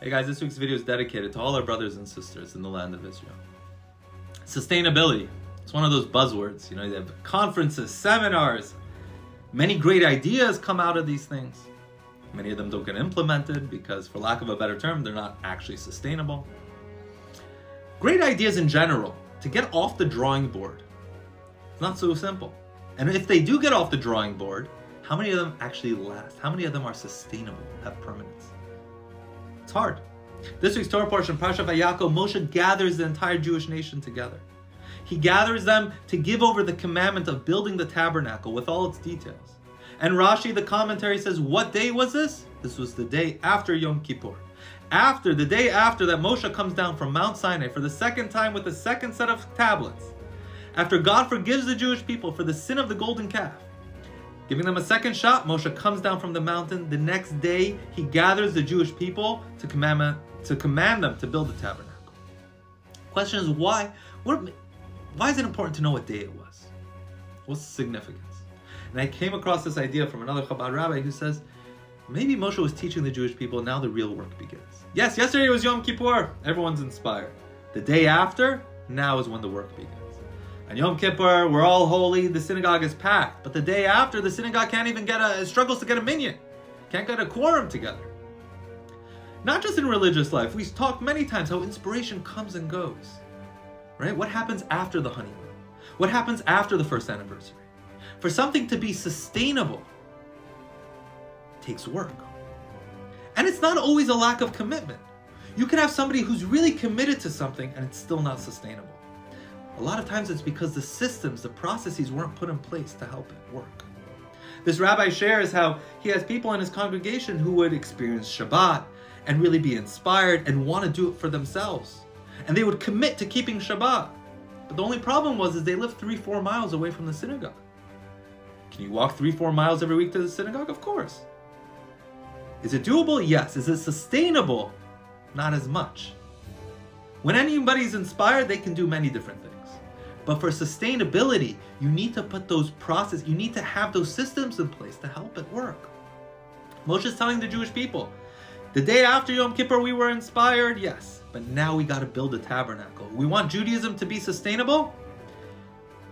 Hey guys, this week's video is dedicated to all our brothers and sisters in the land of Israel. Sustainability. It's one of those buzzwords. You know, they have conferences, seminars. Many great ideas come out of these things. Many of them don't get implemented because, for lack of a better term, they're not actually sustainable. Great ideas in general, to get off the drawing board, it's not so simple. And if they do get off the drawing board, how many of them actually last? How many of them are sustainable, have permanence? It's hard. This week's Torah portion, Parshat Vayakhel, Moshe gathers the entire Jewish nation together. He gathers them to give over the commandment of building the tabernacle with all its details. And Rashi, the commentary, says, what day was this? This was the day after Yom Kippur. The day after that Moshe comes down from Mount Sinai for the second time with the second set of tablets. After God forgives the Jewish people for the sin of the golden calf, giving them a second shot, Moshe comes down from the mountain. The next day, he gathers the Jewish people to command them to build the tabernacle. Question is, why? Why is it important to know what day it was? What's the significance? And I came across this idea from another Chabad rabbi who says, maybe Moshe was teaching the Jewish people, now the real work begins. Yes, yesterday was Yom Kippur. Everyone's inspired. The day after, now is when the work begins. On Yom Kippur, we're all holy, the synagogue is packed. But the day after, the synagogue can't even struggles to get a minyan. Can't get a quorum together. Not just in religious life. We've talked many times how inspiration comes and goes. Right? What happens after the honeymoon? What happens after the first anniversary? For something to be sustainable, it takes work. And it's not always a lack of commitment. You can have somebody who's really committed to something and it's still not sustainable. A lot of times it's because the systems, the processes weren't put in place to help it work. This rabbi shares how he has people in his congregation who would experience Shabbat and really be inspired and want to do it for themselves. And they would commit to keeping Shabbat. But the only problem was they lived 3-4 miles away from the synagogue. Can you walk 3-4 miles every week to the synagogue? Of course. Is it doable? Yes. Is it sustainable? Not as much. When anybody's inspired, they can do many different things. But for sustainability, you need to put those processes, you need to have those systems in place to help it work. Moshe is telling the Jewish people, the day after Yom Kippur we were inspired, yes, but now we got to build a tabernacle. We want Judaism to be sustainable?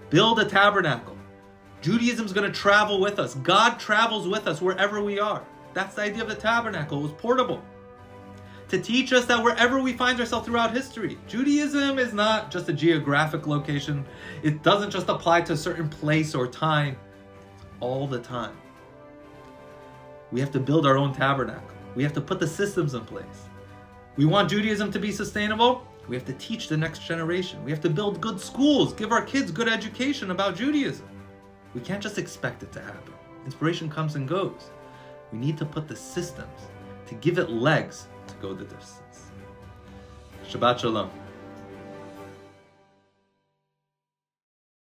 Build a tabernacle. Judaism's going to travel with us. God travels with us wherever we are. That's the idea of the tabernacle. It was portable. To teach us that wherever we find ourselves throughout history, Judaism is not just a geographic location. It doesn't just apply to a certain place or time. It's all the time. We have to build our own tabernacle. We have to put the systems in place. We want Judaism to be sustainable. We have to teach the next generation. We have to build good schools, give our kids good education about Judaism. We can't just expect it to happen. Inspiration comes and goes. We need to put the systems to give it legs to go the distance. Shabbat Shalom.